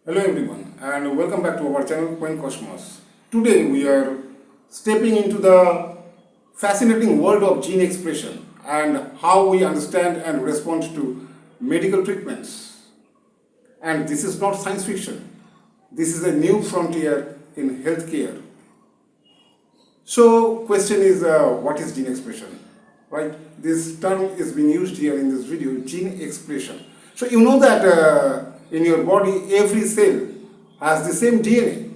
Hello everyone and welcome back to our channel Quaint. Today we are stepping into the fascinating world of gene expression and how we understand and respond to medical treatments. And this is not science fiction. This is a new frontier in healthcare. So question is what is gene expression? Right? This term is being used here in this video, gene expression. So you know that in your body, every cell has the same DNA.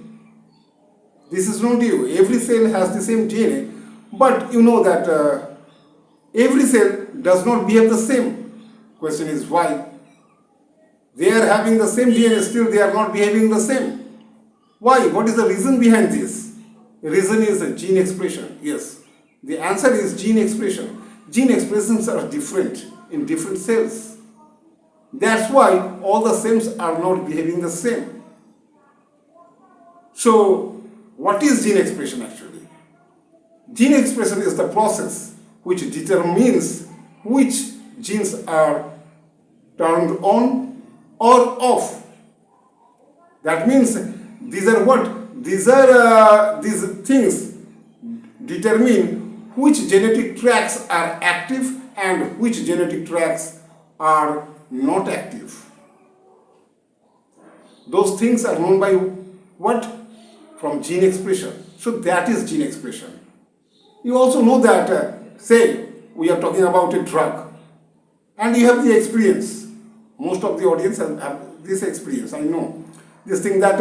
This is known to you. Every cell has the same DNA, but you know that every cell does not behave the same. Question is why? They are having the same DNA, still they are not behaving the same. Why? What is the reason behind this? The reason is a gene expression. Yes, the answer is gene expression. Gene expressions are different in different cells. That's why all the cells are not behaving the same. So, what is gene expression actually? Gene expression is the process which determines which genes are turned on or off. That means these are what? These things determine which genetic tracts are active and which genetic tracts are not active. Those things are known by what? From gene expression. So that is gene expression. You also know that, say, we are talking about a drug and you have the experience. Most of the audience have this experience, I know. This thing that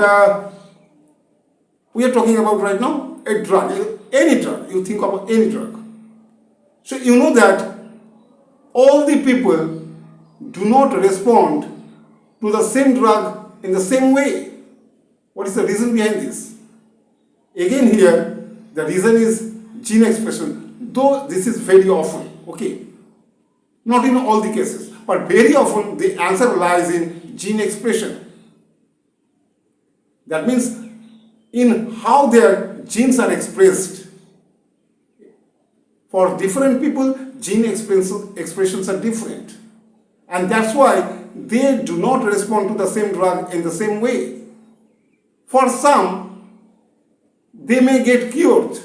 we are talking about right now, a drug, any drug, you think about any drug. So you know that all the people do not respond to the same drug in the same way. What is the reason behind this? Again here, the reason is gene expression, though this is very often, okay, not in all the cases, but very often the answer lies in gene expression. That means in how their genes are expressed. For different people, gene expressions are different. And that's why they do not respond to the same drug in the same way. For some, they may get cured.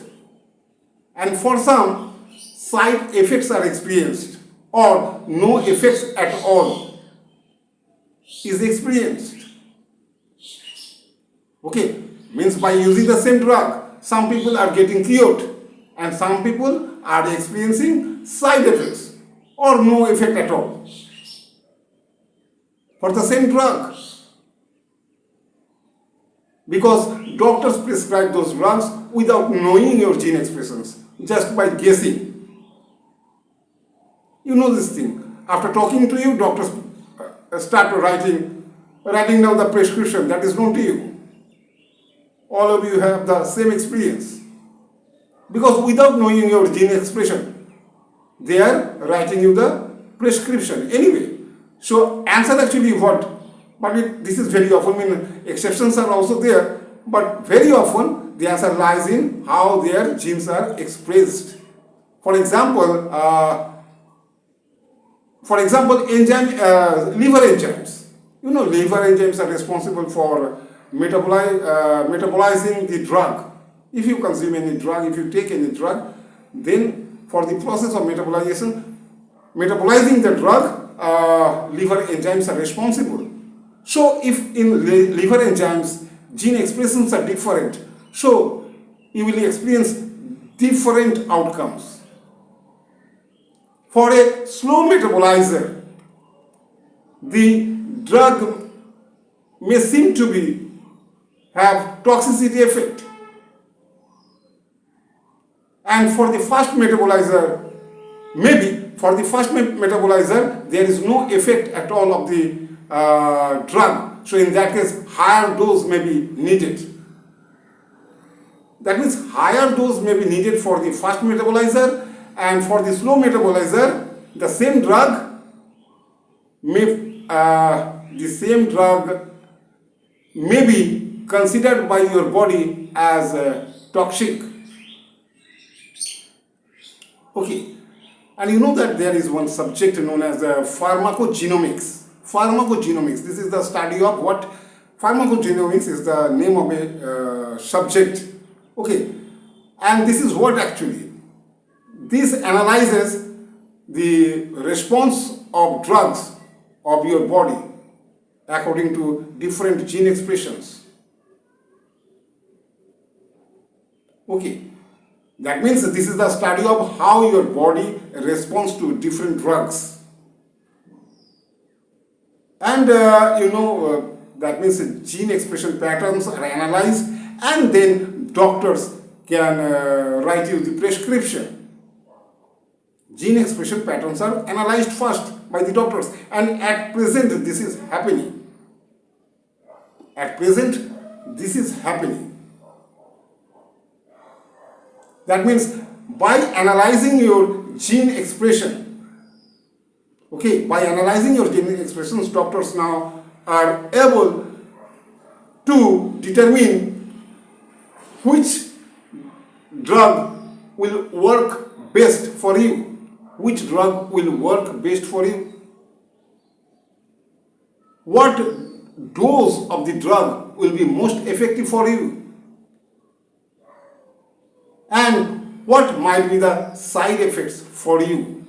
And for some, side effects are experienced or no effects at all is experienced. Okay, means by using the same drug, some people are getting cured and some people are experiencing side effects or no effect at all for the same drug, because doctors prescribe those drugs without knowing your gene expressions, just by guessing. You know this thing. After talking to you, doctors start writing down the prescription that is known to you. All of you have the same experience, because without knowing your gene expression, they are writing you the prescription anyway. So answer actually what? But this is very often, I mean, exceptions are also there, but very often the answer lies in how their genes are expressed. For example, liver enzymes. You know, liver enzymes are responsible for metabolizing the drug. If you consume any drug, if you take any drug, then for the process of metabolizing the drug, liver enzymes are responsible. So if in liver enzymes gene expressions are different, so you will experience different outcomes. For a slow metabolizer, the drug may seem to have toxicity effect, and for the fast metabolizer, there is no effect at all of the drug. So in that case, higher dose may be needed. That means higher dose may be needed for the fast metabolizer, and for the slow metabolizer, the same drug may be considered by your body as toxic. Okay. And you know that there is one subject known as pharmacogenomics. Pharmacogenomics, this is the study of what? Pharmacogenomics is the name of a subject. Okay, and this is what actually this analyzes the response of drugs of your body according to different gene expressions. Okay, that means this is the study of how your body responds to different drugs. And that means gene expression patterns are analyzed, and then doctors can write you the prescription. Gene expression patterns are analyzed first by the doctors, and at present this is happening. At present this is happening. That means by analyzing your gene expression, okay, by analyzing your gene expressions, doctors now are able to determine which drug will work best for you. Which drug will work best for you? What dose of the drug will be most effective for you? And what might be the side effects for you?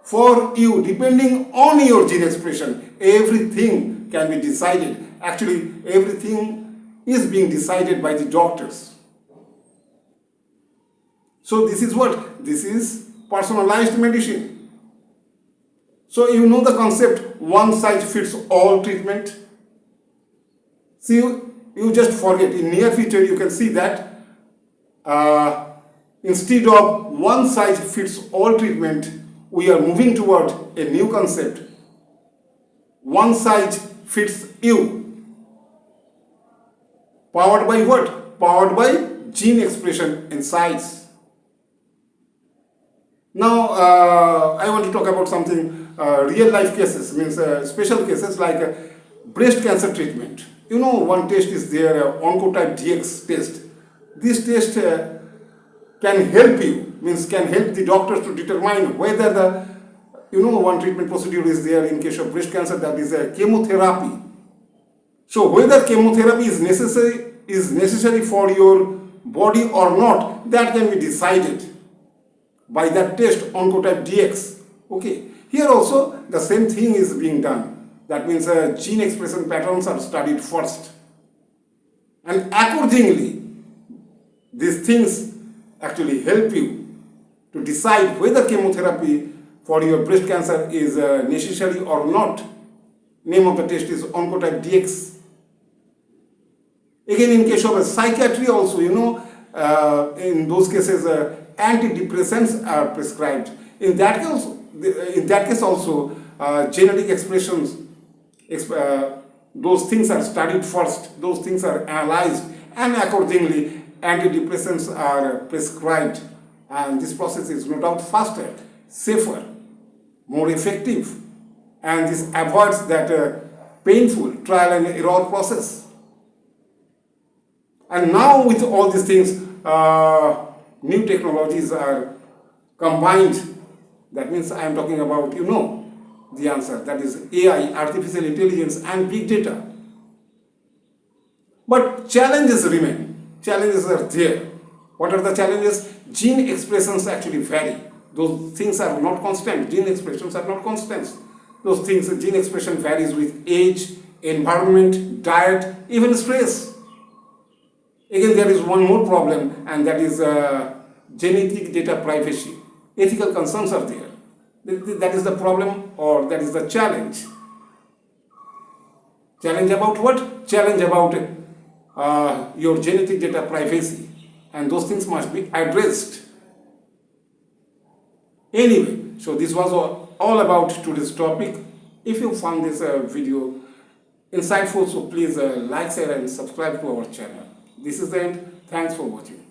For you, depending on your gene expression, everything can be decided. Actually, everything is being decided by the doctors. So this is what? This is personalized medicine. So you know the concept, one size fits all treatment. See, you just forget. In near future, you can see that instead of one size fits all treatment, we are moving toward a new concept. One size fits you. Powered by what? Powered by gene expression and size. Now, I want to talk about something, real life cases, means special cases like breast cancer treatment. You know, one test is there, Oncotype DX test. This test can help you, means can help the doctors to determine whether the, one treatment procedure is there in case of breast cancer, that is a chemotherapy. So whether chemotherapy is necessary for your body or not, that can be decided by that test, Oncotype DX. Okay, here also the same thing is being done. That means gene expression patterns are studied first, and accordingly these things actually help you to decide whether chemotherapy for your breast cancer is necessary or not. Name of the test is Oncotype DX. Again, in case of a psychiatry also, in those cases antidepressants are prescribed. In that case also, genetic expressions, those things are studied first, those things are analyzed, and accordingly antidepressants are prescribed. And this process is no doubt faster, safer, more effective, and this avoids that painful trial and error process. And now with all these things, new technologies are combined. That means I am talking about, the answer, that is AI, artificial intelligence, and big data. But challenges remain. Challenges are there. What are the challenges? Gene expressions actually vary. Those things are not constant. Gene expressions are not constant. Those things, gene expression varies with age, environment, diet, even stress. Again, there is one more problem, and that is genetic data privacy. Ethical concerns are there. That is the problem, or that is the challenge. Challenge about what? Challenge about your genetic data privacy, and those things must be addressed. Anyway, so this was all about today's topic. If you found this video insightful, so please like, share, and subscribe to our channel. This is the end. Thanks for watching.